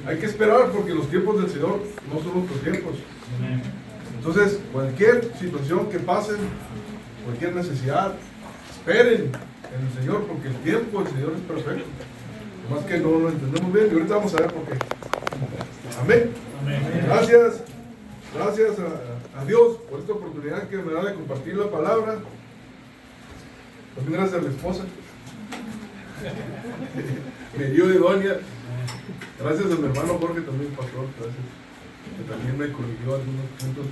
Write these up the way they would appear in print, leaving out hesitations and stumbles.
Hay que esperar porque los tiempos del Señor no son nuestros tiempos. Entonces, cualquier situación que pasen, cualquier necesidad, esperen en el Señor porque el tiempo del Señor es perfecto. Más que no lo entendemos bien y ahorita vamos a ver por qué. Amén. Gracias a Dios por esta oportunidad que me da de compartir la palabra. También gracias a la esposa. Me dio idónea. Gracias a mi hermano Jorge también, pastor, gracias, que también me corrigió algunos puntos.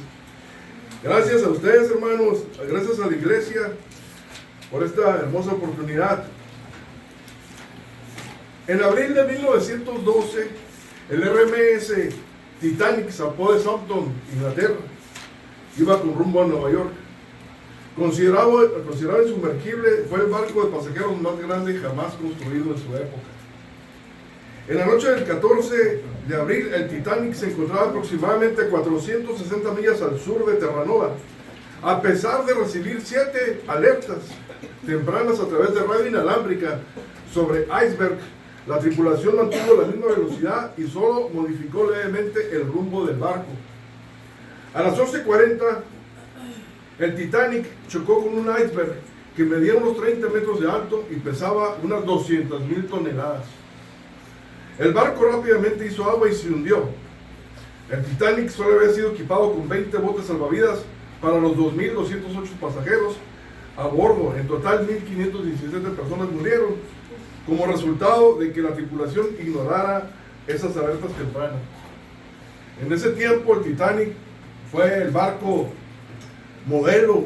Gracias a ustedes, hermanos, gracias a la iglesia por esta hermosa oportunidad. En abril de 1912, el RMS Titanic zarpó de Southampton, Inglaterra. Iba con rumbo a Nueva York. Considerado insumergible, fue el barco de pasajeros más grande jamás construido en su época. En la noche del 14 de abril, el Titanic se encontraba aproximadamente 460 millas al sur de Terranova. A pesar de recibir 7 alertas tempranas a través de radio inalámbrica sobre iceberg, la tripulación mantuvo la misma velocidad y solo modificó levemente el rumbo del barco. A las 11:40, el Titanic chocó con un iceberg que medía unos 30 metros de alto y pesaba unas 200,000 toneladas. El barco rápidamente hizo agua y se hundió. El Titanic solo había sido equipado con 20 botes salvavidas para los 2.208 pasajeros a bordo. En total, 1.517 personas murieron como resultado de que la tripulación ignorara esas alertas tempranas. En ese tiempo, el Titanic fue el barco modelo,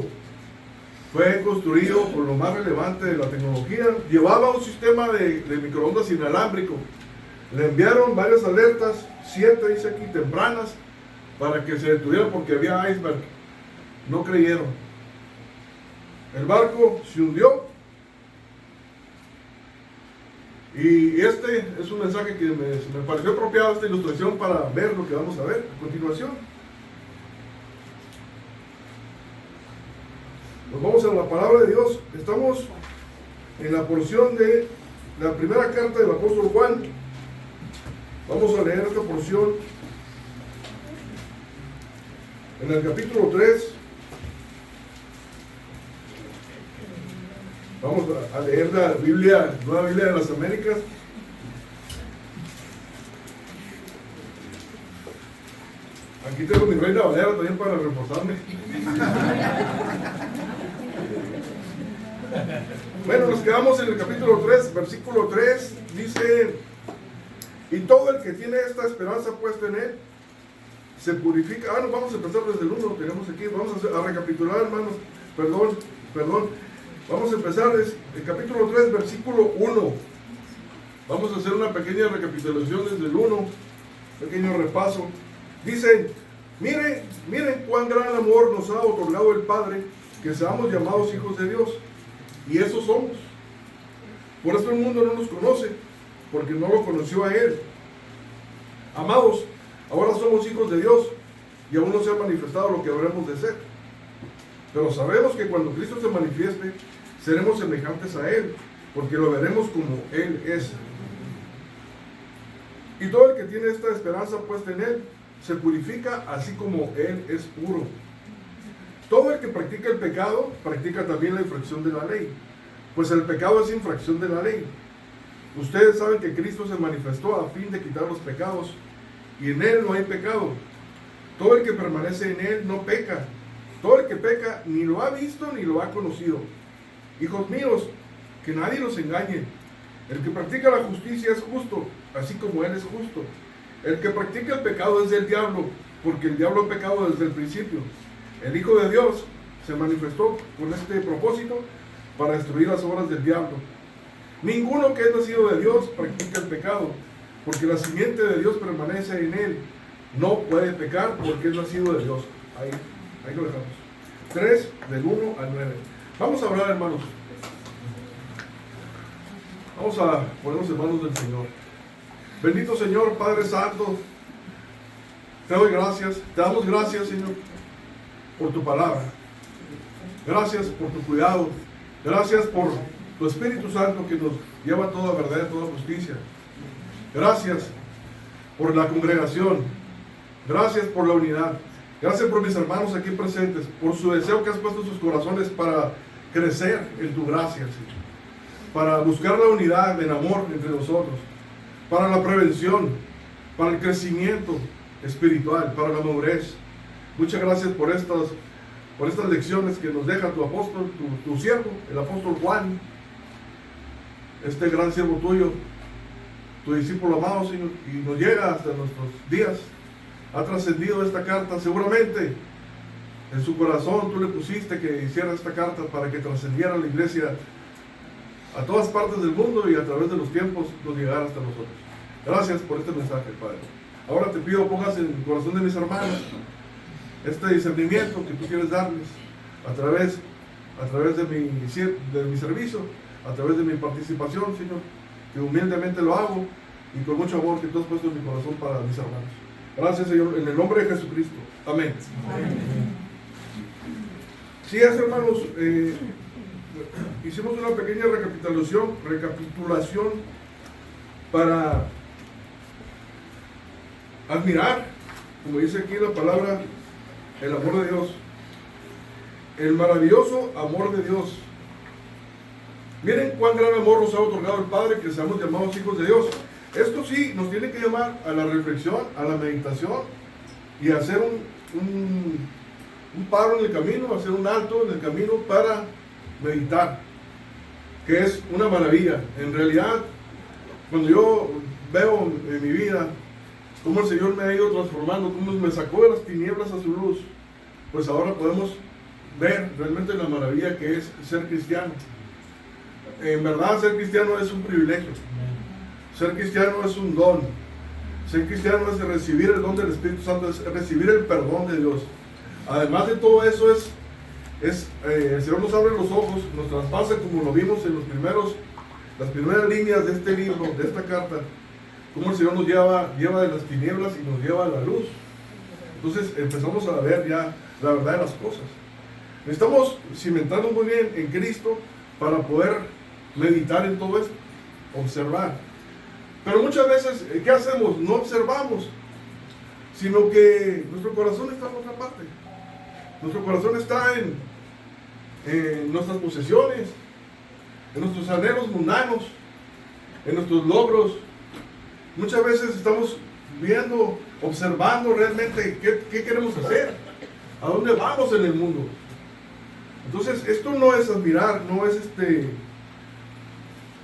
fue construido por lo más relevante de la tecnología. Llevaba un sistema de microondas inalámbrico. Le enviaron varias alertas, 7 dice aquí, tempranas, para que se detuviera porque había iceberg. No creyeron. El barco se hundió. Y este es un mensaje que me pareció apropiado, esta ilustración, para ver lo que vamos a ver a continuación. Nos vamos a la palabra de Dios. Estamos en la porción de la primera carta del apóstol Juan. Vamos a leer esta porción en el capítulo 3. Vamos a leer la Biblia, Nueva Biblia de las Américas. Aquí tengo mi Reina Valera también para reforzarme. Bueno, nos quedamos en el capítulo 3, versículo 3. Dice: y todo el que tiene esta esperanza puesta en él se purifica. No, vamos a empezar desde el 1, lo tenemos aquí. Vamos a recapitular, hermanos. Perdón. Vamos a empezar desde el capítulo 3, versículo 1. Vamos a hacer una pequeña recapitulación desde el 1, pequeño repaso. Dice: miren cuán gran amor nos ha otorgado el Padre, que seamos llamados hijos de Dios. Y eso somos. Por eso el mundo no nos conoce, porque no lo conoció a Él. Amados, ahora somos hijos de Dios y aún no se ha manifestado lo que habremos de ser. Pero sabemos que cuando Cristo se manifieste, seremos semejantes a Él, porque lo veremos como Él es. Y todo el que tiene esta esperanza puesta en Él, se purifica así como Él es puro. Todo el que practica el pecado, practica también la infracción de la ley, pues el pecado es infracción de la ley. Ustedes saben que Cristo se manifestó a fin de quitar los pecados, y en Él no hay pecado. Todo el que permanece en Él no peca. Todo el que peca ni lo ha visto ni lo ha conocido. Hijos míos, que nadie los engañe. El que practica la justicia es justo, así como Él es justo. El que practica el pecado es del diablo, porque el diablo ha pecado desde el principio. El Hijo de Dios se manifestó con este propósito, para destruir las obras del diablo. Ninguno que es nacido de Dios practica el pecado, porque la simiente de Dios permanece en él. No puede pecar porque es nacido de Dios. Ahí lo dejamos. 3, del 1 al 9. Vamos a hablar, hermanos. Vamos a ponernos en manos del Señor. Bendito Señor, Padre Santo, te doy gracias. Te damos gracias, Señor, por tu palabra. Gracias por tu cuidado. Gracias por tu Espíritu Santo que nos lleva a toda verdad y a toda justicia. Gracias por la congregación. Gracias por la unidad. Gracias por mis hermanos aquí presentes, por su deseo que has puesto en sus corazones para crecer en tu gracia, Señor. Para buscar la unidad en amor entre nosotros, para la prevención, para el crecimiento espiritual, para la madurez. Muchas gracias por estas lecciones que nos deja tu apóstol, tu siervo, el apóstol Juan, este gran siervo tuyo, tu discípulo amado, Señor, y nos llega hasta nuestros días. Ha trascendido esta carta, seguramente en su corazón tú le pusiste que hiciera esta carta para que trascendiera la iglesia a todas partes del mundo y a través de los tiempos nos llegara hasta nosotros. Gracias por este mensaje, Padre. Ahora te pido pongas en el corazón de mis hermanos este discernimiento que tú quieres darles a través de mi servicio, a través de mi participación, Señor, que humildemente lo hago y con mucho amor que tú has puesto en mi corazón para mis hermanos. Gracias, Señor, en el nombre de Jesucristo. Amén. Amén. Sí, hermanos, hicimos una pequeña recapitulación para admirar, como dice aquí la palabra, el amor de Dios, el maravilloso amor de Dios. Miren cuán gran amor nos ha otorgado el Padre, que seamos llamados hijos de Dios. Esto sí nos tiene que llamar a la reflexión, a la meditación y a hacer un paro en el camino, hacer un alto en el camino para meditar, que es una maravilla. En realidad, cuando yo veo en mi vida cómo el Señor me ha ido transformando, cómo me sacó de las tinieblas a su luz, pues ahora podemos ver realmente la maravilla que es ser cristiano. En verdad, ser cristiano es un privilegio. Ser cristiano es un don. Ser cristiano es recibir el don del Espíritu Santo, es recibir el perdón de Dios. Además de todo eso, el Señor nos abre los ojos, nos traspasa, como lo vimos en las primeras líneas de este libro, de esta carta, cómo el Señor nos lleva de las tinieblas y nos lleva a la luz. Entonces empezamos a ver ya la verdad de las cosas. Estamos cimentando muy bien en Cristo para poder meditar en todo esto, observar. Pero muchas veces, ¿qué hacemos? No observamos, sino que nuestro corazón está en otra parte. Nuestro corazón está en nuestras posesiones, en nuestros anhelos mundanos, en nuestros logros. Muchas veces estamos viendo, observando realmente qué queremos hacer, a dónde vamos en el mundo. Entonces, esto no es admirar, no es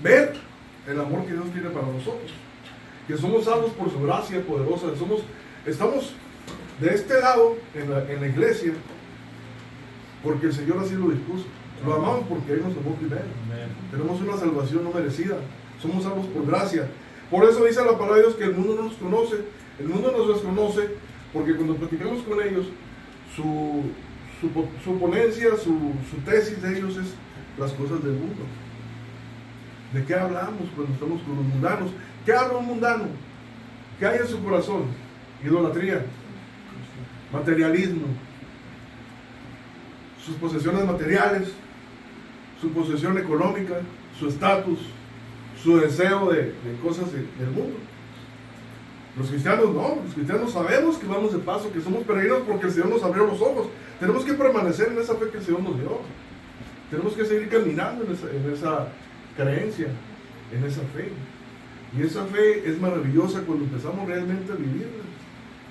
ver el amor que Dios tiene para nosotros, que somos salvos por su gracia poderosa. Estamos de este lado en la iglesia porque el Señor así lo dispuso. Lo amamos porque Él nos amó primero. Tenemos una salvación no merecida, somos salvos por gracia. Por eso dice la palabra de Dios que el mundo no nos conoce. El mundo nos desconoce porque cuando platicamos con ellos, su ponencia, su tesis de ellos es las cosas del mundo. ¿De qué hablamos cuando estamos con los mundanos? ¿Qué habla un mundano? ¿Qué hay en su corazón? Idolatría, materialismo, sus posesiones materiales, su posesión económica, su estatus, su deseo de cosas del mundo. Los cristianos no, los cristianos sabemos que vamos de paso, que somos peregrinos porque el Señor nos abrió los ojos. Tenemos que permanecer en esa fe que el Señor nos dio. Tenemos que seguir caminando en esa creencia, en esa fe. Y esa fe es maravillosa cuando empezamos realmente a vivirla.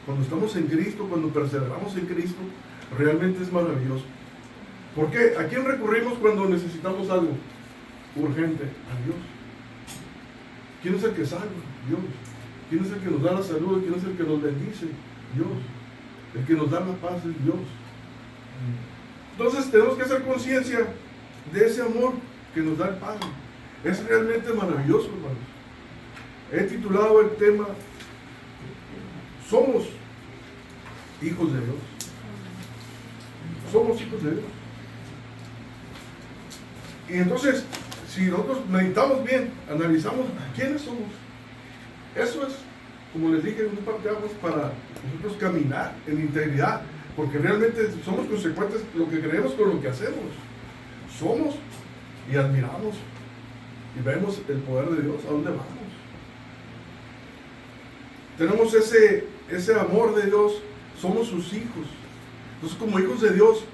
Cuando estamos en Cristo, cuando perseveramos en Cristo, realmente es maravilloso. ¿Por qué? ¿A quién recurrimos cuando necesitamos algo urgente? A Dios. ¿Quién es el que salva? Dios. ¿Quién es el que nos da la salud? ¿Quién es el que nos bendice? Dios. El que nos da la paz es Dios. Entonces tenemos que hacer conciencia de ese amor que nos da el Padre. Es realmente maravilloso, hermanos. He titulado el tema Somos hijos de Dios. Somos hijos de Dios. Y entonces, si nosotros meditamos bien, analizamos quiénes somos, eso es, como les dije, un parteaguas para nosotros caminar en integridad. porque realmente somos consecuentes lo que creemos con lo que hacemos. Somos y admiramos y vemos el poder de Dios, a dónde vamos. Tenemos ese amor de Dios, somos sus hijos. Entonces, como hijos de Dios,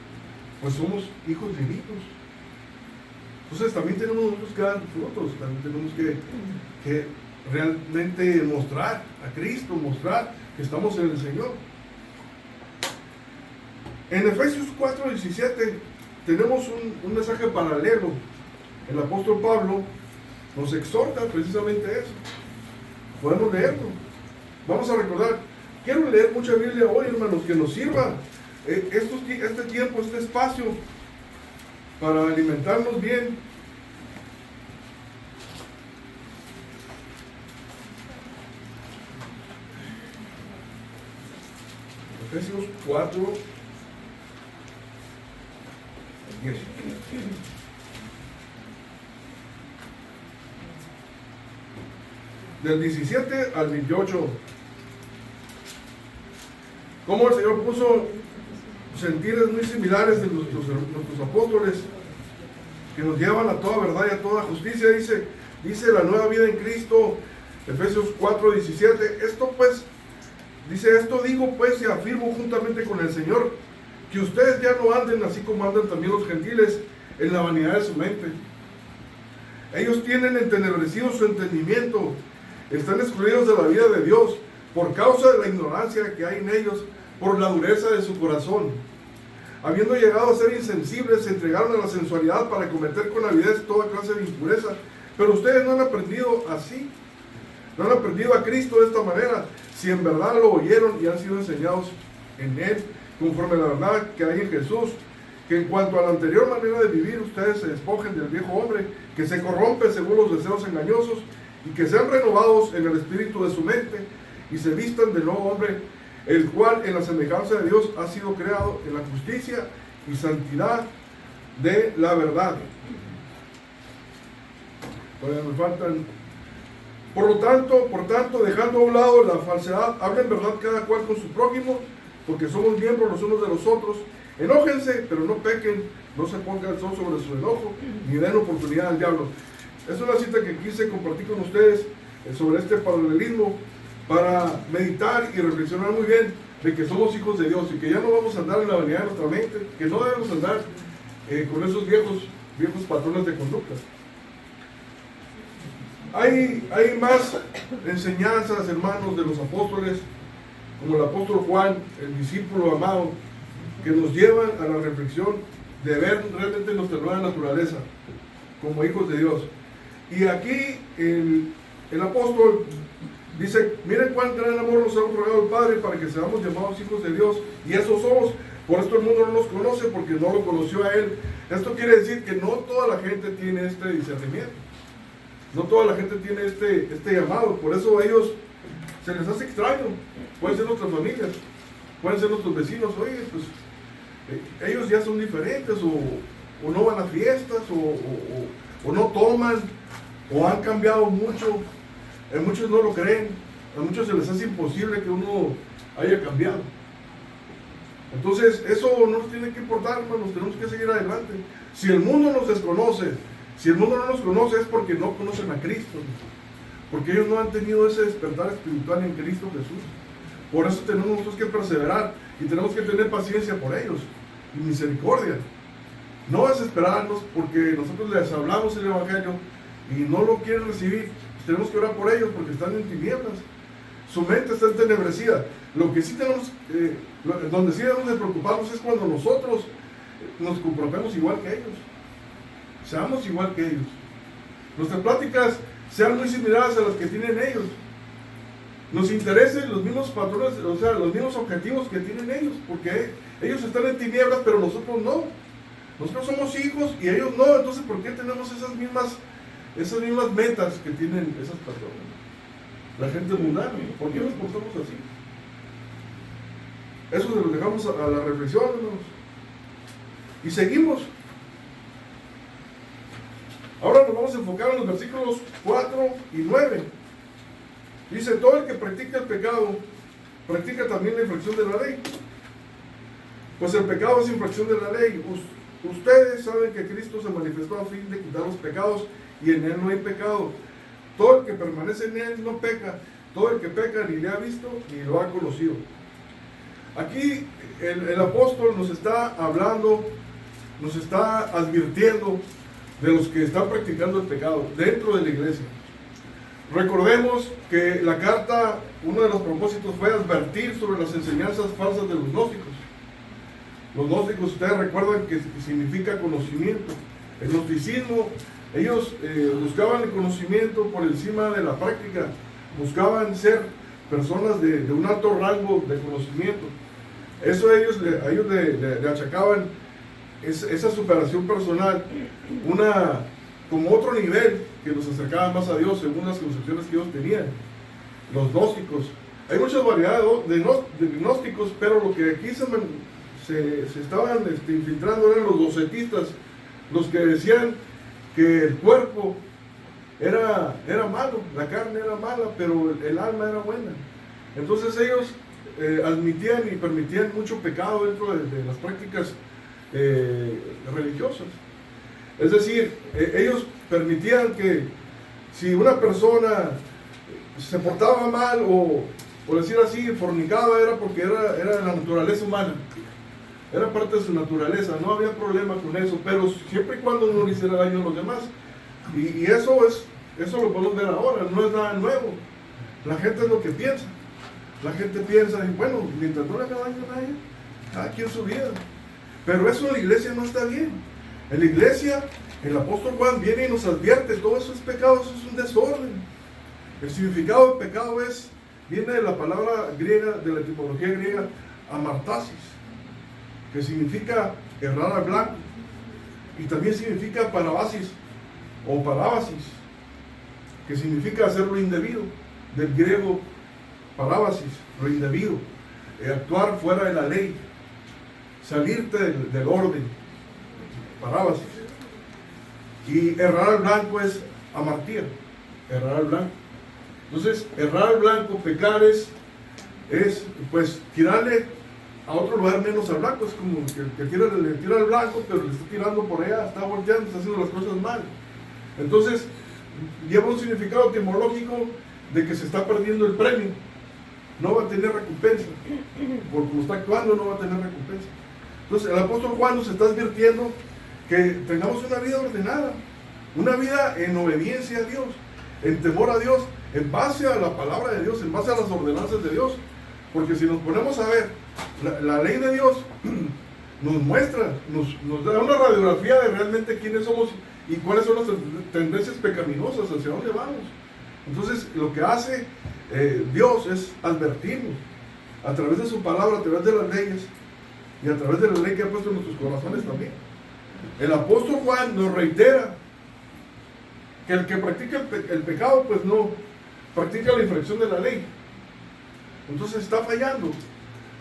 pues somos hijos divinos. Entonces también tenemos nosotros que dar frutos, también tenemos que realmente mostrar a Cristo, mostrar que estamos en el Señor. En Efesios 4:17 tenemos un mensaje paralelo. El apóstol Pablo nos exhorta precisamente eso. Podemos leerlo. Vamos a recordar. Quiero leer mucha Biblia hoy, hermanos, que nos sirva este tiempo, este espacio, para alimentarnos bien. Efesios 4, 10. Del 17 al 28. Cómo el Señor puso sentires muy similares de nuestros apóstoles, que nos llevan a toda verdad y a toda justicia. Dice la nueva vida en Cristo, Efesios 4:17. Esto digo pues y afirmo juntamente con el Señor, que ustedes ya no anden así como andan también los gentiles, en la vanidad de su mente. Ellos tienen entenebrecido su entendimiento, están excluidos de la vida de Dios por causa de la ignorancia que hay en ellos, por la dureza de su corazón. Habiendo llegado a ser insensibles, se entregaron a la sensualidad para cometer con avidez toda clase de impureza. Pero ustedes no han aprendido así, no han aprendido a Cristo de esta manera, si en verdad lo oyeron y han sido enseñados en Él, conforme a la verdad que hay en Jesús, que en cuanto a la anterior manera de vivir, ustedes se despojen del viejo hombre, que se corrompe según los deseos engañosos, y que sean renovados en el espíritu de su mente, y se vistan del nuevo hombre, el cual en la semejanza de Dios ha sido creado en la justicia y santidad de la verdad. Todavía me faltan. Por tanto, dejando a un lado la falsedad, hablen verdad cada cual con su prójimo, porque somos miembros los unos de los otros. Enójense, pero no pequen, no se pongan el sol sobre su enojo, ni den oportunidad al diablo. Es una cita que quise compartir con ustedes sobre este paralelismo, para meditar y reflexionar muy bien de que somos hijos de Dios y que ya no vamos a andar en la vanidad de nuestra mente, que no debemos andar con esos viejos patrones de conducta. Hay más enseñanzas, hermanos, de los apóstoles, como el apóstol Juan, el discípulo amado, que nos llevan a la reflexión de ver realmente nuestra nueva naturaleza como hijos de Dios. Y aquí el apóstol dice: miren cuán gran amor nos ha otorgado el Padre para que seamos llamados hijos de Dios, y eso somos. Por esto el mundo no nos conoce, porque no lo conoció a Él. Esto quiere decir que no toda la gente tiene este discernimiento, no toda la gente tiene este llamado. Por eso a ellos se les hace extraño. Pueden ser nuestras familias, pueden ser nuestros vecinos. Oye, pues ellos ya son diferentes, o no van a fiestas, o no toman, o han cambiado mucho. Muchos no lo creen, a muchos se les hace imposible que uno haya cambiado. Entonces eso no nos tiene que importar, hermanos, tenemos que seguir adelante. Si el mundo nos desconoce, si el mundo no nos conoce, es porque no conocen a Cristo, porque ellos no han tenido ese despertar espiritual en Cristo Jesús. Por eso tenemos nosotros que perseverar y tenemos que tener paciencia por ellos y misericordia. No desesperarnos porque nosotros les hablamos el Evangelio y no lo quieren recibir. Tenemos que orar por ellos porque están en tinieblas. Su mente está entenebrecida. Lo que sí tenemos, donde sí debemos de preocuparnos es cuando nosotros nos comportemos igual que ellos. Seamos igual que ellos. Nuestras pláticas sean muy similares a las que tienen ellos. Nos interesen los mismos patrones, o sea, los mismos objetivos que tienen ellos, porque ellos están en tinieblas, pero nosotros no. Nosotros somos hijos y ellos no. Entonces, ¿por qué tenemos esas mismas metas que tienen esas personas? La gente mundana, ¿por qué nos portamos así? Eso se lo dejamos a la reflexión, hermanos. Y seguimos. Ahora nos vamos a enfocar en los versículos 4 y 9. Dice: todo el que practica el pecado, practica también la infracción de la ley. Pues el pecado es infracción de la ley. Ustedes saben que Cristo se manifestó a fin de quitar los pecados y en Él no hay pecado. Todo el que permanece en Él no peca. Todo el que peca ni le ha visto ni lo ha conocido. Aquí el apóstol nos está hablando, nos está advirtiendo de los que están practicando el pecado dentro de la iglesia. Recordemos que la carta, uno de los propósitos fue advertir sobre las enseñanzas falsas de los gnósticos. Los gnósticos, ustedes recuerdan que significa conocimiento. El gnosticismo, ellos buscaban el conocimiento por encima de la práctica, buscaban ser personas de un alto rango de conocimiento. Eso a ellos le achacaban esa superación personal, como otro nivel que los acercaba más a Dios según las concepciones que ellos tenían. Los gnósticos, hay muchas variedades de gnósticos, pero lo que aquí se estaban infiltrando eran los docetistas, los que decían que el cuerpo era malo, la carne era mala, pero el alma era buena. Entonces ellos admitían y permitían mucho pecado dentro de las prácticas religiosas. Es decir, ellos permitían que si una persona se portaba mal o por decir así, fornicaba, era porque era la naturaleza humana, era parte de su naturaleza, no había problema con eso, pero siempre y cuando no le hiciera daño a los demás. Y eso lo podemos ver ahora, no es nada nuevo. La gente es lo que piensa. La gente piensa, bueno, mientras no le haga daño a nadie, cada quien su vida. Pero eso en la iglesia no está bien. En la iglesia, el apóstol Juan viene y nos advierte, todo eso es pecado, eso es un desorden. El significado de pecado viene de la palabra griega, de la etimología griega, amartasis, que significa errar al blanco, y también significa parabasis, o parábasis, que significa hacer lo indebido, del griego parábasis, lo indebido, actuar fuera de la ley, salirte del orden, parábasis. Y errar al blanco es amartía, errar al blanco. Entonces, errar al blanco, pecar es pues tirarle a otro lugar menos al blanco. Es como que le tira al blanco, pero le está tirando por allá, está volteando, está haciendo las cosas mal. Entonces, lleva un significado etimológico de que se está perdiendo el premio. No va a tener recompensa. Por como está actuando, no va a tener recompensa. Entonces, el apóstol Juan nos está advirtiendo que tengamos una vida ordenada, una vida en obediencia a Dios, en temor a Dios, en base a la palabra de Dios, en base a las ordenanzas de Dios. Porque si nos ponemos a ver, la ley de Dios nos muestra, nos da una radiografía de realmente quiénes somos y cuáles son las tendencias pecaminosas, hacia dónde vamos. Entonces, lo que hace Dios es advertirnos a través de su palabra, a través de las leyes y a través de la ley que ha puesto en nuestros corazones también. El apóstol Juan nos reitera que el que practica el pecado, pues no practica la infracción de la ley. Entonces está fallando.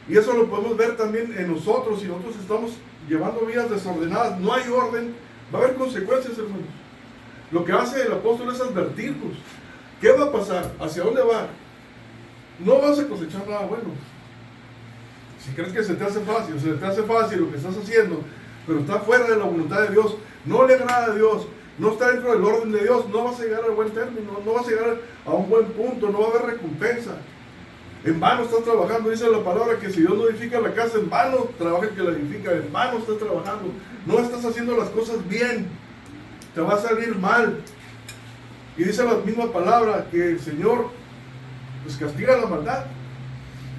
Y eso lo podemos ver también en nosotros. Si nosotros estamos llevando vidas desordenadas, no hay orden, va a haber consecuencias, hermanos. Lo que hace el apóstol es advertirnos. ¿Qué va a pasar? ¿Hacia dónde va? No vas a cosechar nada bueno. Si crees que se te hace fácil lo que estás haciendo, pero está fuera de la voluntad de Dios, no le agrada a Dios, no está dentro del orden de Dios, no vas a llegar al buen término, no vas a llegar a un buen punto, no va a haber recompensa. En vano estás trabajando, dice la palabra que si Dios no edifica la casa, en vano trabaja el que la edifica, en vano estás trabajando, no estás haciendo las cosas bien, te va a salir mal. Y dice la misma palabra que el Señor pues castiga la maldad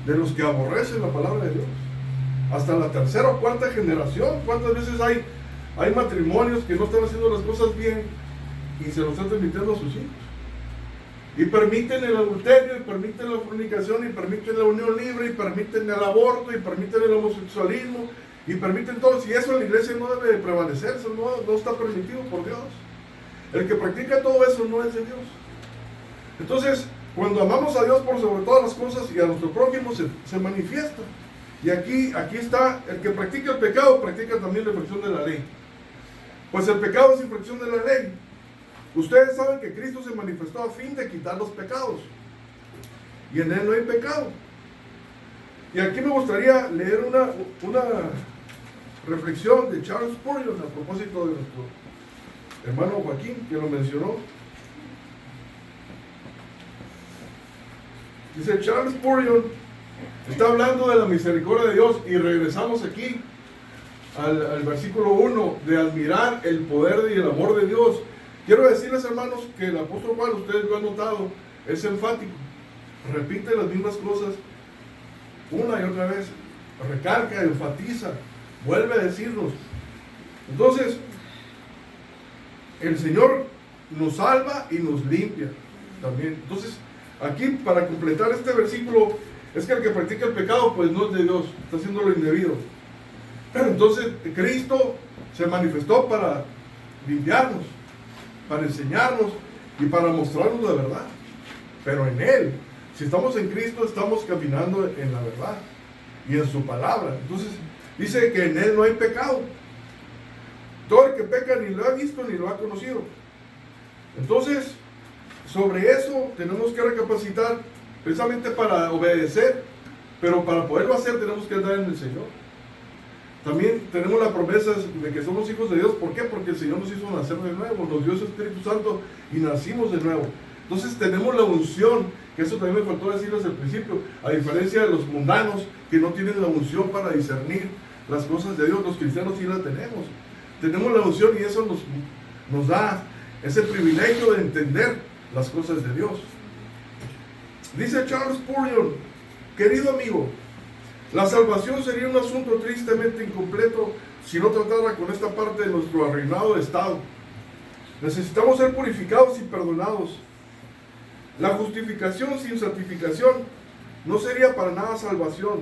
de los que aborrecen la palabra de Dios. Hasta la tercera o cuarta generación, ¿cuántas veces hay matrimonios que no están haciendo las cosas bien y se lo están transmitiendo a sus hijos? Y permiten el adulterio, y permiten la fornicación, y permiten la unión libre, y permiten el aborto, y permiten el homosexualismo, y permiten todo. Si eso en la iglesia no debe prevalecer, eso no está permitido por Dios. El que practica todo eso no es de Dios. Entonces, cuando amamos a Dios por sobre todas las cosas y a nuestro prójimo, se manifiesta. Y aquí está, el que practica el pecado, practica también la infracción de la ley. Pues el pecado es infracción de la ley. Ustedes saben que Cristo se manifestó a fin de quitar los pecados. Y en Él no hay pecado. Y aquí me gustaría leer una reflexión de Charles Spurgeon a propósito de nuestro hermano Joaquín, que lo mencionó. Dice Charles Spurgeon, está hablando de la misericordia de Dios, y regresamos aquí al versículo 1, de admirar el poder y el amor de Dios. Quiero decirles, hermanos, que el apóstol Juan, ustedes lo han notado, es enfático, repite las mismas cosas una y otra vez, recalca, enfatiza, vuelve a decirnos. Entonces, el Señor nos salva y nos limpia también. Entonces, aquí para completar este versículo, es que el que practica el pecado, pues no es de Dios, está haciendo lo indebido. Entonces, Cristo se manifestó para limpiarnos, para enseñarnos y para mostrarnos la verdad. Pero en Él, si estamos en Cristo, estamos caminando en la verdad y en su palabra. Entonces, dice que en Él no hay pecado. Todo el que peca ni lo ha visto ni lo ha conocido. Entonces, sobre eso tenemos que recapacitar, precisamente para obedecer, pero para poderlo hacer tenemos que andar en el Señor. También tenemos la promesa de que somos hijos de Dios. ¿Por qué? Porque el Señor nos hizo nacer de nuevo, nos dio su Espíritu Santo y nacimos de nuevo. Entonces tenemos la unción, que eso también me faltó decirles al principio, a diferencia de los mundanos que no tienen la unción para discernir las cosas de Dios. Los cristianos sí la tenemos. Tenemos la unción y eso nos da ese privilegio de entender las cosas de Dios. Dice Charles Spurgeon, querido amigo, la salvación sería un asunto tristemente incompleto si no tratara con esta parte de nuestro arruinado estado. Necesitamos ser purificados y perdonados. La justificación sin santificación no sería para nada salvación.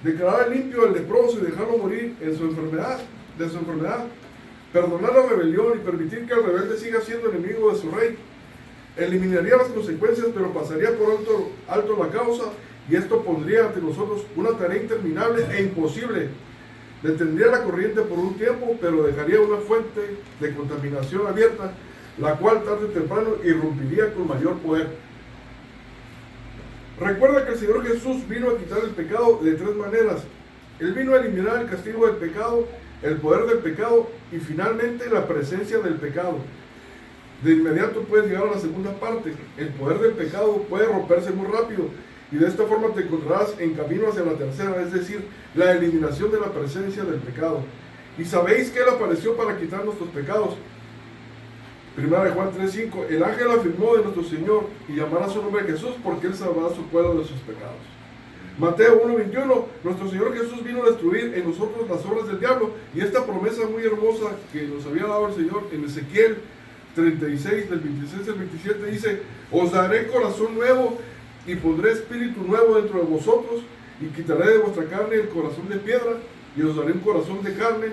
Declarar limpio al leproso y dejarlo morir en su enfermedad, perdonar la rebelión y permitir que el rebelde siga siendo enemigo de su rey, eliminaría las consecuencias, pero pasaría por alto la causa, y esto pondría ante nosotros una tarea interminable e imposible. Detendría la corriente por un tiempo, pero dejaría una fuente de contaminación abierta, la cual tarde o temprano irrumpiría con mayor poder. Recuerda que el Señor Jesús vino a quitar el pecado de tres maneras. Él vino a eliminar el castigo del pecado, el poder del pecado y finalmente la presencia del pecado. De inmediato puedes llegar a la segunda parte. El poder del pecado puede romperse muy rápido y de esta forma te encontrarás en camino hacia la tercera, es decir, la eliminación de la presencia del pecado. Y sabéis que Él apareció para quitar nuestros pecados. 1 Juan 3:5, el ángel afirmó de nuestro Señor y llamará su nombre Jesús porque Él salvará a su pueblo de sus pecados. Mateo 1:21, nuestro Señor Jesús vino a destruir en nosotros las obras del diablo, y esta promesa muy hermosa que nos había dado el Señor en Ezequiel 36, del 26 al 27, dice, os daré corazón nuevo y pondré espíritu nuevo dentro de vosotros, y quitaré de vuestra carne el corazón de piedra, y os daré un corazón de carne,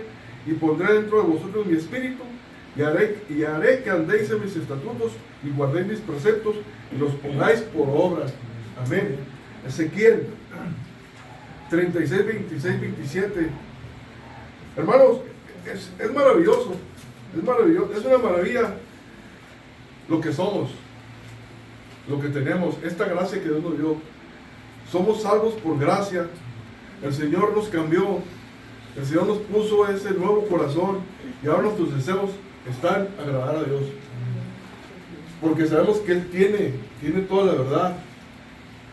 y pondré dentro de vosotros mi espíritu, y haré que andéis en mis estatutos, y guardéis mis preceptos, y los pongáis por obra. Amén. Ezequiel 36, 26, 27. Hermanos, es maravilloso, es una maravilla lo que somos, lo que tenemos, esta gracia que Dios nos dio. Somos salvos por gracia. El Señor nos cambió, el Señor nos puso ese nuevo corazón, y ahora nuestros deseos están agradar a Dios, porque sabemos que Él tiene toda la verdad,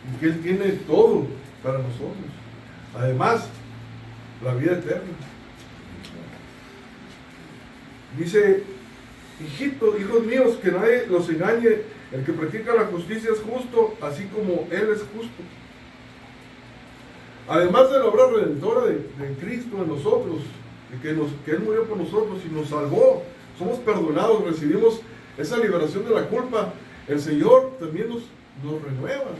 y que Él tiene todo para nosotros. Además, la vida eterna. Dice, hijos míos, que nadie los engañe, el que practica la justicia es justo, así como Él es justo. Además de la obra redentora de Cristo en nosotros, que Él murió por nosotros y nos salvó, somos perdonados, recibimos esa liberación de la culpa. El Señor también nos renueva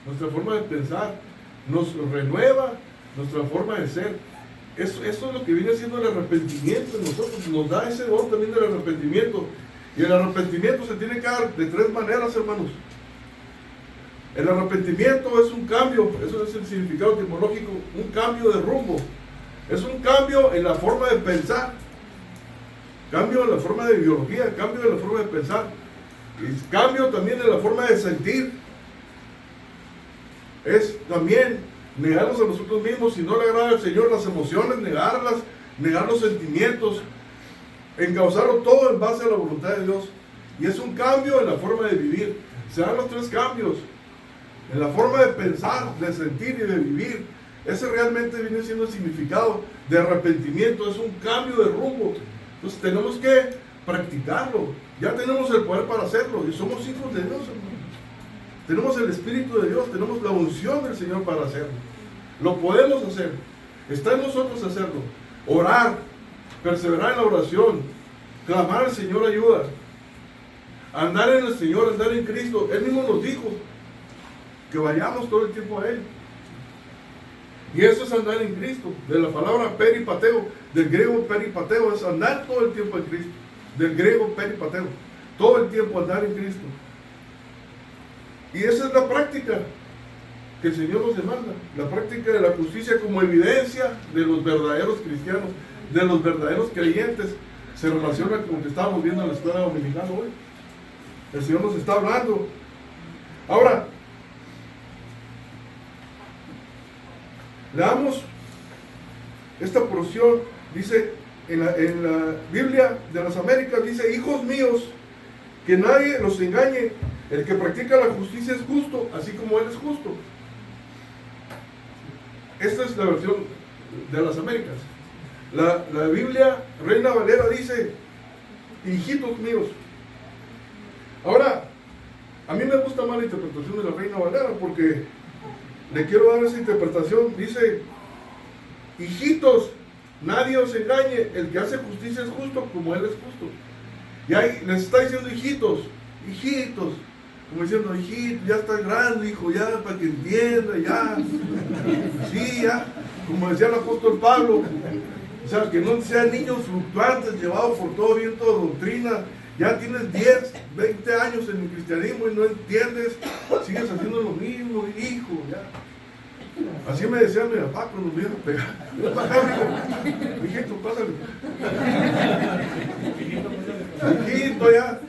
nuestra forma de pensar, nos renueva nuestra forma de ser. Eso es lo que viene siendo el arrepentimiento en nosotros, nos da ese don también del arrepentimiento. Y el arrepentimiento se tiene que dar de tres maneras, hermanos. El arrepentimiento es un cambio, eso es el significado etimológico, un cambio de rumbo. Es un cambio en la forma de pensar, cambio en la forma de ideología, cambio en la forma de pensar, y cambio también en la forma de sentir. Es también negarnos a nosotros mismos. Si no le agrada al Señor, las emociones, negarlas, negar los sentimientos, encauzarlo todo en base a la voluntad de Dios. Y es un cambio en la forma de vivir. Se dan los tres cambios en la forma de pensar, de sentir y de vivir. Ese realmente viene siendo el significado de arrepentimiento. Es un cambio de rumbo. Entonces tenemos que practicarlo. Ya tenemos el poder para hacerlo y somos hijos de Dios, hermano. Tenemos el Espíritu de Dios, tenemos la unción del Señor para hacerlo. Lo podemos hacer. Está en nosotros hacerlo. Orar, perseverar en la oración, clamar al Señor ayuda, andar en el Señor, andar en Cristo. Él mismo nos dijo que vayamos todo el tiempo a Él. Y eso es andar en Cristo. De la palabra peripateo, del griego peripateo, es andar todo el tiempo en Cristo. Del griego peripateo, todo el tiempo andar en Cristo. Y esa es la práctica que el Señor nos demanda. La práctica de la justicia como evidencia de los verdaderos cristianos, de los verdaderos creyentes. Se relaciona con lo que estábamos viendo en la escuela dominical hoy. El Señor nos está hablando. Ahora, leamos esta porción. Dice en la Biblia de las Américas, dice: hijos míos, que nadie los engañe. El que practica la justicia es justo, así como Él es justo. Esta es la versión de las Américas. La Biblia Reina Valera dice: hijitos míos. Ahora, a mí me gusta más la interpretación de la Reina Valera porque le quiero dar esa interpretación. Dice: hijitos, nadie os engañe, el que hace justicia es justo como Él es justo. Y ahí les está diciendo hijitos, hijitos, como diciendo: hijito, ya está grande, hijo, ya, para que entienda, ya. Sí, ya, como decía el apóstol Pablo, o sea, que no sean niños fluctuantes, llevados por todo viento de doctrina. Ya tienes 10, 20 años en el cristianismo y no entiendes, sigues haciendo lo mismo, hijo, ya. Así me decía mi papá cuando me iba a pegar. Hijito, pásale. Hijito, ya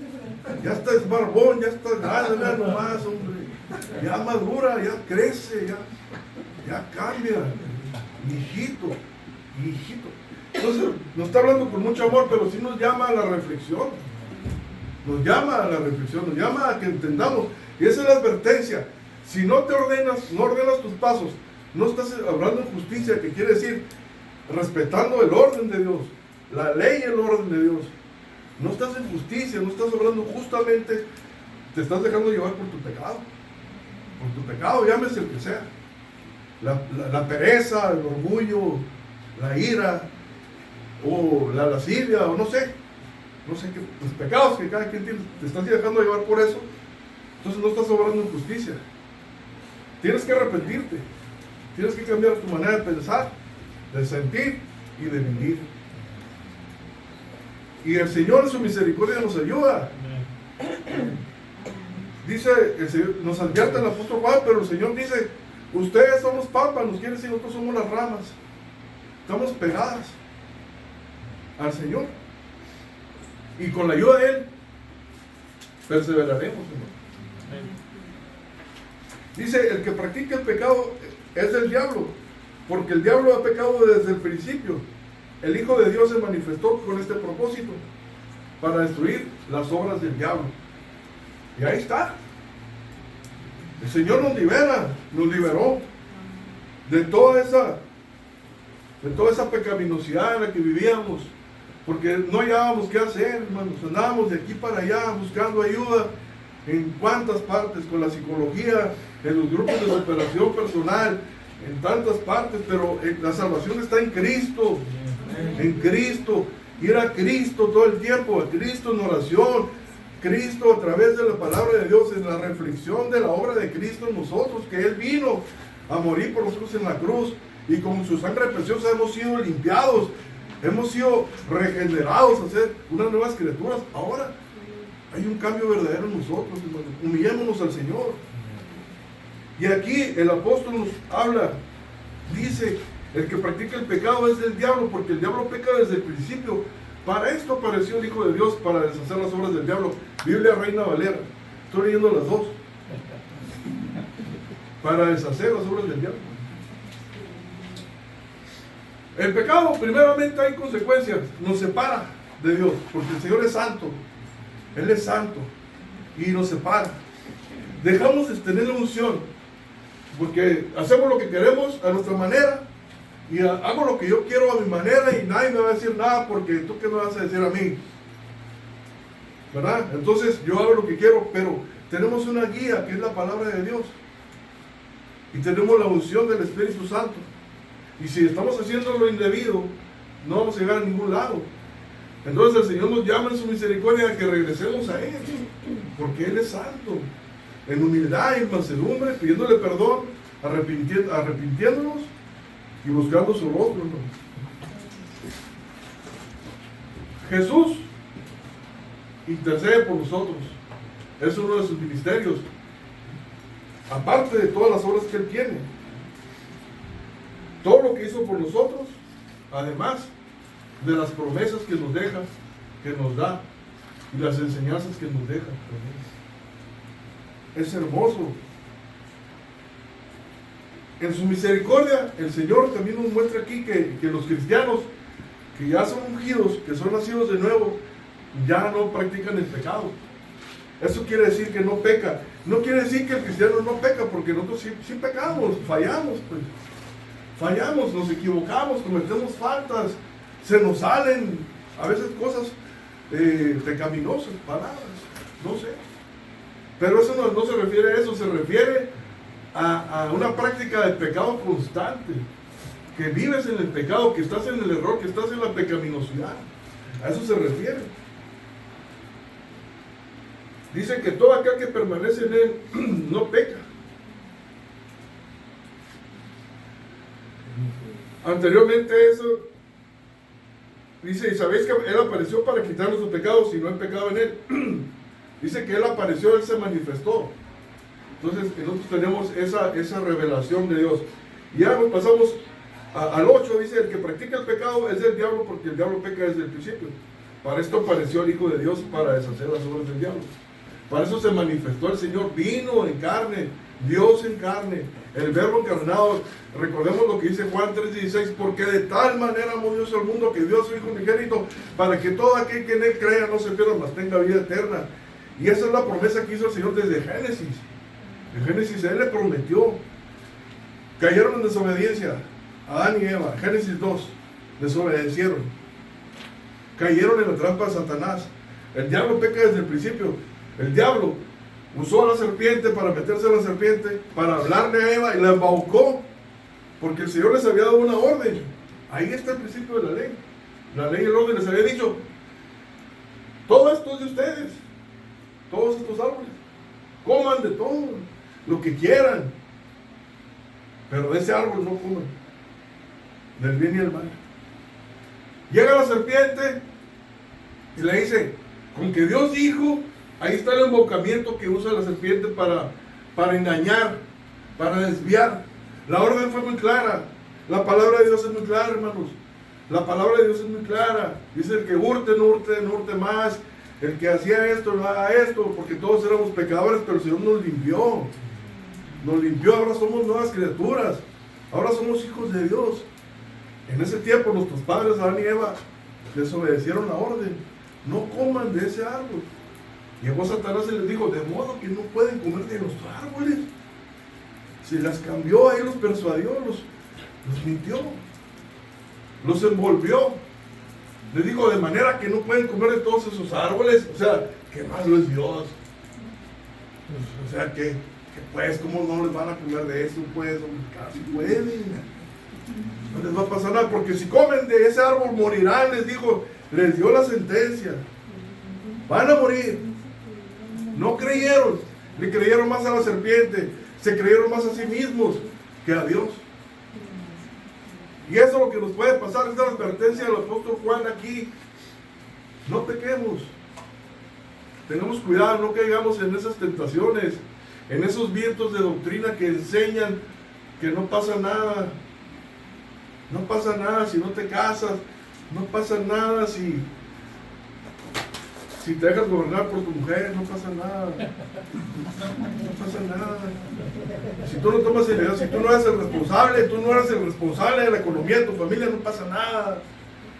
estás barbón, ya estás grande, ya nomás, hombre. Ya madura, ya crece, ya cambia. Hijito, hijito. Entonces, nos está hablando con mucho amor, pero sí nos llama a la reflexión. Nos llama a la reflexión, nos llama a que entendamos. Y esa es la advertencia. Si no te ordenas, no ordenas tus pasos, no estás hablando en justicia, que quiere decir respetando el orden de Dios, la ley y el orden de Dios. No estás en justicia, no estás hablando justamente, te estás dejando llevar por tu pecado. Por tu pecado, llámese el que sea. La pereza, el orgullo, la ira, o la lascivia, o no sé qué, los pecados que cada quien tiene, te estás dejando llevar por eso. Entonces no estás obrando en justicia. Tienes que arrepentirte, tienes que cambiar tu manera de pensar, de sentir y de vivir. Y el Señor en su misericordia nos ayuda. Dice el Señor, nos advierte el apóstol Juan, pero el Señor dice: ustedes son los pámpanos, quiere decir nosotros somos las ramas, estamos pegadas al Señor. Y con la ayuda de Él, perseveraremos, hermano. Dice: el que practica el pecado es del diablo, porque el diablo ha pecado desde el principio. El Hijo de Dios se manifestó con este propósito, para destruir las obras del diablo. Y ahí está. El Señor nos libera, nos liberó de toda esa pecaminosidad en la que vivíamos. Porque no hallábamos qué hacer, hermanos. Andábamos de aquí para allá buscando ayuda en cuantas partes, con la psicología, en los grupos de superación personal, en tantas partes, pero la salvación está en Cristo. En Cristo. Ir a Cristo todo el tiempo, a Cristo en oración, Cristo a través de la palabra de Dios, en la reflexión de la obra de Cristo en nosotros, que Él vino a morir por nosotros en la cruz, y con su sangre preciosa hemos sido limpiados. Hemos sido regenerados a ser unas nuevas criaturas. Ahora hay un cambio verdadero en nosotros, hermanos. Humillémonos al Señor. Y aquí el apóstol nos habla, dice: el que practica el pecado es del diablo, porque el diablo peca desde el principio. Para esto apareció el Hijo de Dios, para deshacer las obras del diablo. Biblia Reina Valera. Estoy leyendo las dos. Para deshacer las obras del diablo. El pecado, primeramente, hay consecuencias. Nos separa de Dios, porque el Señor es santo. Él es santo y nos separa. Dejamos de tener la unción, porque hacemos lo que queremos a nuestra manera y hago lo que yo quiero a mi manera y nadie me va a decir nada, porque tú qué me vas a decir a mí, ¿verdad? Entonces yo hago lo que quiero, pero tenemos una guía que es la palabra de Dios y tenemos la unción del Espíritu Santo, y si estamos haciendo lo indebido no vamos a llegar a ningún lado. Entonces el Señor nos llama en su misericordia a que regresemos a Él, porque Él es santo, en humildad y en mansedumbre, pidiéndole perdón, arrepintiéndonos y buscando su rostro, ¿no? Jesús intercede por nosotros, es uno de sus ministerios, aparte de todas las obras que Él tiene, todo lo que hizo por nosotros, además de las promesas que nos deja, que nos da, y las enseñanzas que nos deja. Es hermoso. En su misericordia, el Señor también nos muestra aquí que los cristianos que ya son ungidos, que son nacidos de nuevo, ya no practican el pecado. Eso quiere decir que no peca. No quiere decir que el cristiano no peca, porque nosotros sí pecamos, fallamos, pues. Fallamos, nos equivocamos, cometemos faltas, se nos salen a veces cosas pecaminosas, palabras, no sé. Pero eso no se refiere a eso, se refiere a una práctica de pecado constante, que vives en el pecado, que estás en el error, que estás en la pecaminosidad. A eso se refiere. Dice que todo aquel que permanece en Él no peca. Anteriormente eso, dice, y sabéis que Él apareció para quitar nuestros pecados, y no hay pecado en Él. Dice que Él apareció, Él se manifestó. Entonces nosotros tenemos esa revelación de Dios. Y ya nos pasamos al 8, dice, el que practica el pecado es del diablo, porque el diablo peca desde el principio. Para esto apareció el Hijo de Dios, para deshacer las obras del diablo. Para eso se manifestó el Señor, vino en carne, Dios en carne, el verbo encarnado. Recordemos lo que dice Juan 3:16, porque de tal manera amó Dios al mundo que dio a su Hijo unigénito, para que todo aquel que en Él crea no se pierda, mas tenga vida eterna. Y esa es la promesa que hizo el Señor desde Génesis. En Génesis Él le prometió. Cayeron en desobediencia, Adán y Eva. Génesis 2, desobedecieron. Cayeron en la trampa de Satanás. El diablo peca desde el principio. El diablo usó a la serpiente para meterse a la serpiente, para hablarle a Eva, y la embaucó, porque el Señor les había dado una orden. Ahí está el principio de la ley. La ley y el orden les había dicho: todo esto es de ustedes, todos estos árboles, coman de todo, lo que quieran, pero de ese árbol no coman, del bien y el mal. Llega la serpiente y le dice, con que Dios dijo. Ahí está el embaucamiento que usa la serpiente para engañar, para desviar. La orden fue muy clara. La palabra de Dios es muy clara, hermanos. La palabra de Dios es muy clara. Dice: el que hurte, no hurte más. El que hacía esto, no haga esto. Porque todos éramos pecadores, pero el Señor nos limpió. Nos limpió, ahora somos nuevas criaturas. Ahora somos hijos de Dios. En ese tiempo nuestros padres, Adán y Eva, desobedecieron la orden. No coman de ese árbol. Llegó Satanás y les dijo: de modo que no pueden comer de los árboles. Se las cambió, ahí los persuadió, los mintió, los envolvió. Les dijo: de manera que no pueden comer de todos esos árboles. O sea, qué malo es Dios. O sea, que pues, ¿cómo no les van a comer de eso? Pues, casi pueden. No les va a pasar nada, porque si comen de ese árbol morirán, les dijo, les dio la sentencia. Van a morir. No creyeron, le creyeron más a la serpiente, se creyeron más a sí mismos que a Dios. Y eso es lo que nos puede pasar. Esta es la advertencia del apóstol Juan aquí. No pequemos. Tengamos cuidado, no caigamos en esas tentaciones, en esos vientos de doctrina que enseñan que no pasa nada. No pasa nada si no te casas, no pasa nada si Si te dejas gobernar por tu mujer, no pasa nada. No pasa nada. Si tú no tomas seriedad, si tú no eres el responsable de la economía de tu familia, no pasa nada.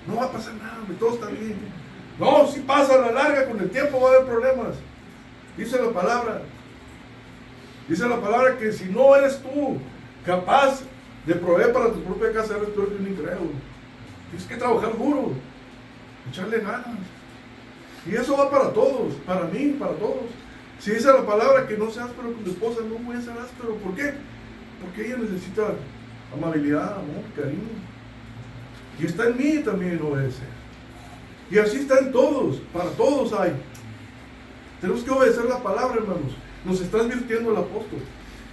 No va a pasar nada, todo está bien. No, si pasa a la larga, con el tiempo va a haber problemas. Dice la palabra. Dice la palabra que si no eres tú capaz de proveer para tu propia casa, eres peor que un incrédulo. Tienes que trabajar duro, echarle ganas. Y eso va para todos, para mí, para todos. Si dice la palabra que no seas áspero con tu esposa, no voy a ser áspero. ¿Por qué? Porque ella necesita amabilidad, amor, cariño. Y está en mí también obedecer. Y así está en todos, para todos hay. Tenemos que obedecer la palabra, hermanos. Nos está advirtiendo el apóstol.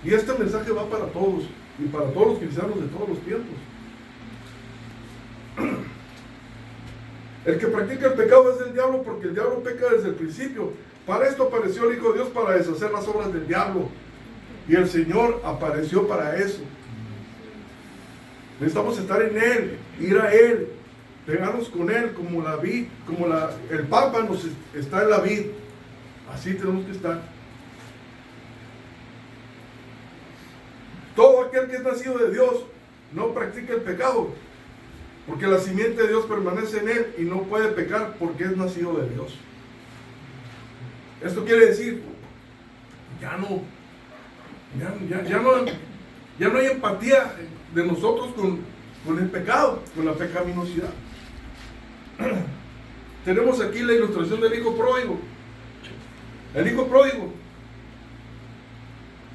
Y este mensaje va para todos, y para todos los cristianos de todos los tiempos. El que practica el pecado es del diablo, porque el diablo peca desde el principio. Para esto apareció el Hijo de Dios, para deshacer las obras del diablo. Y el Señor apareció para eso. Necesitamos estar en Él, ir a Él, pegarnos con Él, como la vid, el Papa está en la vid. Así tenemos que estar. Todo aquel que es nacido de Dios no practica el pecado, porque la simiente de Dios permanece en él y no puede pecar porque es nacido de Dios. Esto quiere decir, ya no hay empatía de nosotros con el pecado, con la pecaminosidad. Tenemos aquí la ilustración del hijo pródigo. El hijo pródigo,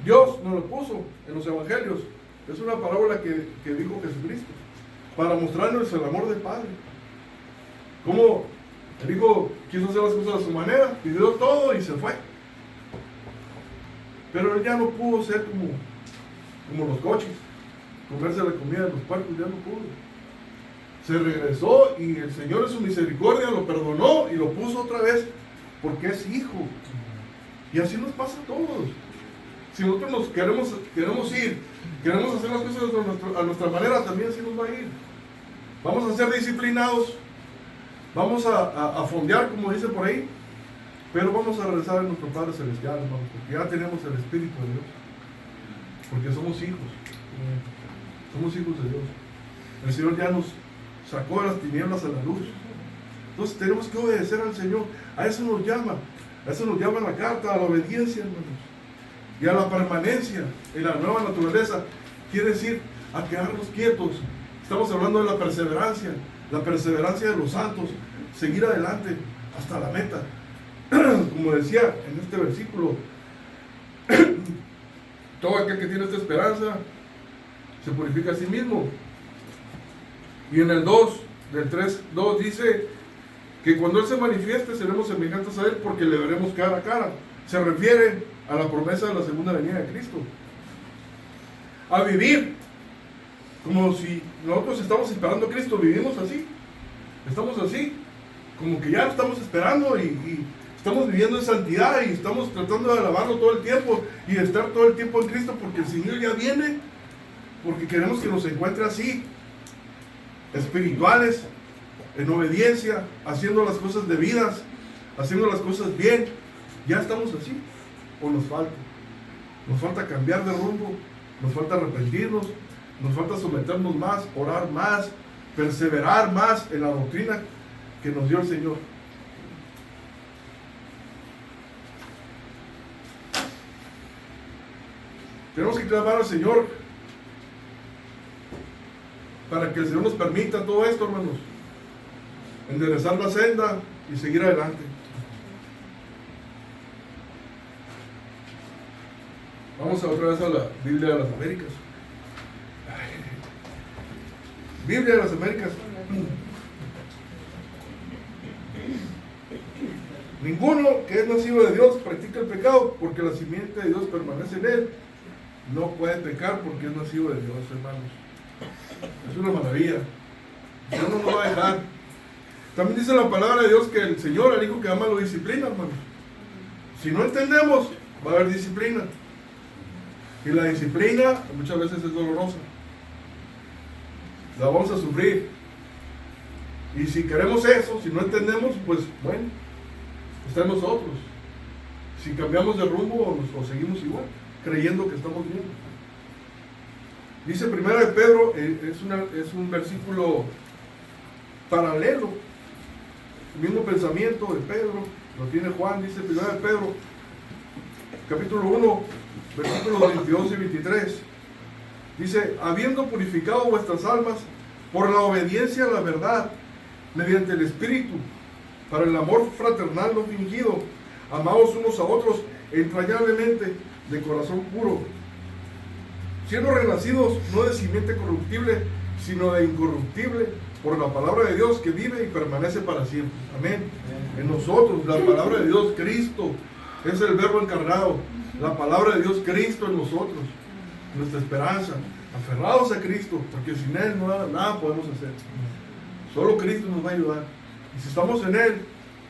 Dios nos lo puso en los evangelios. Es una parábola que dijo Jesucristo para mostrarnos el amor del Padre. Cómo el hijo quiso hacer las cosas a su manera, pidió todo y se fue. Pero él ya no pudo ser como los coches, comerse la comida de los puercos, ya no pudo. Se regresó y el Señor en su misericordia lo perdonó y lo puso otra vez porque es hijo. Y así nos pasa a todos. Si nosotros nos queremos ir, queremos hacer las cosas a nuestra manera, también así nos va a ir. Vamos a ser disciplinados, vamos a fondear, como dice por ahí, pero vamos a regresar a nuestro Padre Celestial, hermanos, porque ya tenemos el Espíritu de Dios, porque somos hijos de Dios. El Señor ya nos sacó de las tinieblas a la luz. Entonces tenemos que obedecer al Señor. A eso nos llama la carta, a la obediencia, hermanos, y a la permanencia en la nueva naturaleza. Quiere decir a quedarnos quietos. Estamos hablando de la perseverancia de los santos, seguir adelante hasta la meta. Como decía en este versículo, todo aquel que tiene esta esperanza se purifica a sí mismo. Y en el 2, del 3:2 dice que cuando Él se manifieste seremos semejantes a Él porque le veremos cara a cara. Se refiere a la promesa de la segunda venida de Cristo. A vivir como si nosotros estamos esperando a Cristo, vivimos así. Estamos así, como que ya lo estamos esperando y estamos viviendo en santidad y estamos tratando de alabarlo todo el tiempo y de estar todo el tiempo en Cristo porque el Señor ya viene, porque queremos que nos encuentre así, espirituales, en obediencia, haciendo las cosas debidas, haciendo las cosas bien. Ya estamos así, o nos falta cambiar de rumbo, nos falta arrepentirnos, nos falta someternos más, orar más, perseverar más en la doctrina que nos dio el Señor. Tenemos que clamar al Señor para que el Señor nos permita todo esto, hermanos, enderezar la senda y seguir adelante. Vamos otra vez a la Biblia de las Américas. Biblia de las Américas. Ninguno que es nacido de Dios practica el pecado porque la simiente de Dios permanece en él. No puede pecar porque es nacido de Dios, hermanos. Es una maravilla. El Señor no nos va a dejar. También dice la palabra de Dios que el Señor, al hijo que ama, lo disciplina, hermanos. Si no entendemos, va a haber disciplina. Y la disciplina muchas veces es dolorosa. La vamos a sufrir. Y si queremos eso, si no entendemos, pues bueno, está en nosotros. Si cambiamos de rumbo o seguimos igual, creyendo que estamos bien. Dice 1 de Pedro, es un versículo paralelo, el mismo pensamiento de Pedro, lo tiene Juan, dice 1 de Pedro, capítulo 1, versículos 22 y 23. Dice, habiendo purificado vuestras almas por la obediencia a la verdad, mediante el Espíritu, para el amor fraternal no fingido, amaos unos a otros entrañablemente, de corazón puro, siendo renacidos no de simiente corruptible, sino de incorruptible, por la palabra de Dios que vive y permanece para siempre. Amén. En nosotros, la palabra de Dios, Cristo, es el verbo encarnado. La palabra de Dios, Cristo en nosotros, nuestra esperanza, aferrados a Cristo, porque sin Él nada podemos hacer. Solo Cristo nos va a ayudar. Y si estamos en Él,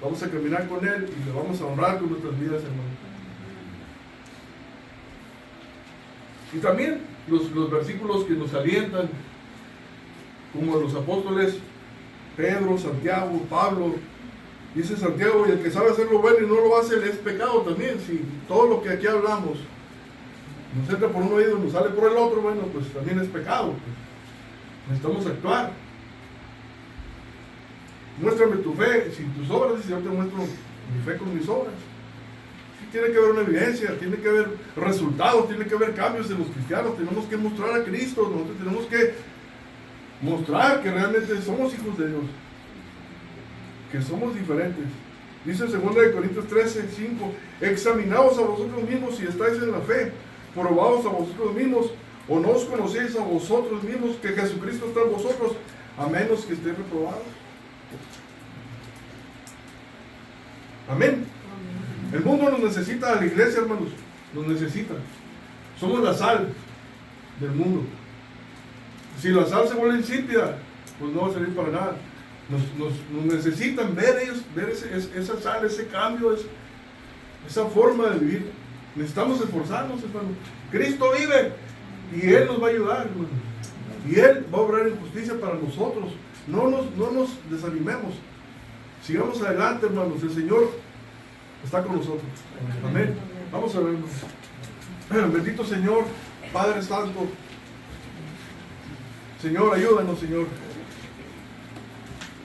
vamos a caminar con Él y le vamos a honrar con nuestras vidas, hermanos. Y también los versículos que nos alientan, como los apóstoles Pedro, Santiago, Pablo. Dice Santiago, y el que sabe hacer lo bueno y no lo hace, le es pecado también. Si todo lo que aquí hablamos nos entra por un oído y nos sale por el otro, bueno, pues también es pecado. Pues necesitamos actuar. Muéstrame tu fe sin tus obras, y yo te muestro mi fe con mis obras. Tiene que haber una evidencia, tiene que haber resultados, tiene que haber cambios en los cristianos. Tenemos que mostrar a Cristo, nosotros tenemos que mostrar que realmente somos hijos de Dios, que somos diferentes. Dice en 2 Corintios 13, 5, examinaos a vosotros mismos si estáis en la fe, probaos a vosotros mismos, o no os conocéis a vosotros mismos que Jesucristo está en vosotros, a menos que estéis reprobados. Amén. El mundo nos necesita, a la iglesia, hermanos, nos necesita. Somos la sal del mundo. Si la sal se vuelve insípida, pues no va a servir para nada. Nos necesitan ver ellos, ver esa sal, ese cambio, esa forma de vivir. Necesitamos esforzarnos, hermano. Cristo vive y Él nos va a ayudar, hermano. Y Él va a obrar en justicia para nosotros. No nos desanimemos. Sigamos adelante, hermanos. El Señor está con nosotros. Amén. Vamos a vernos. Bendito Señor, Padre Santo. Señor, ayúdanos, Señor.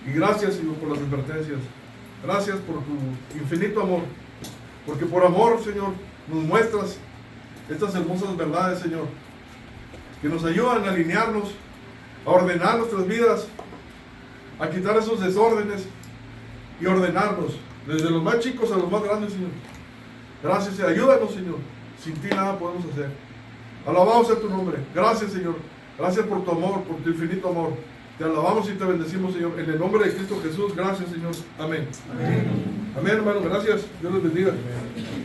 Y gracias, Señor, por las advertencias. Gracias por tu infinito amor. Porque por amor, Señor, nos muestras estas hermosas verdades, Señor, que nos ayudan a alinearnos, a ordenar nuestras vidas, a quitar esos desórdenes y ordenarnos, desde los más chicos a los más grandes, Señor. Gracias, ayúdanos, Señor. Sin ti nada podemos hacer. Alabado sea tu nombre. Gracias, Señor. Gracias por tu amor, por tu infinito amor. Te alabamos y te bendecimos, Señor. En el nombre de Cristo Jesús, gracias, Señor. Amén. Amén, hermano. Gracias. Dios los bendiga. Amén.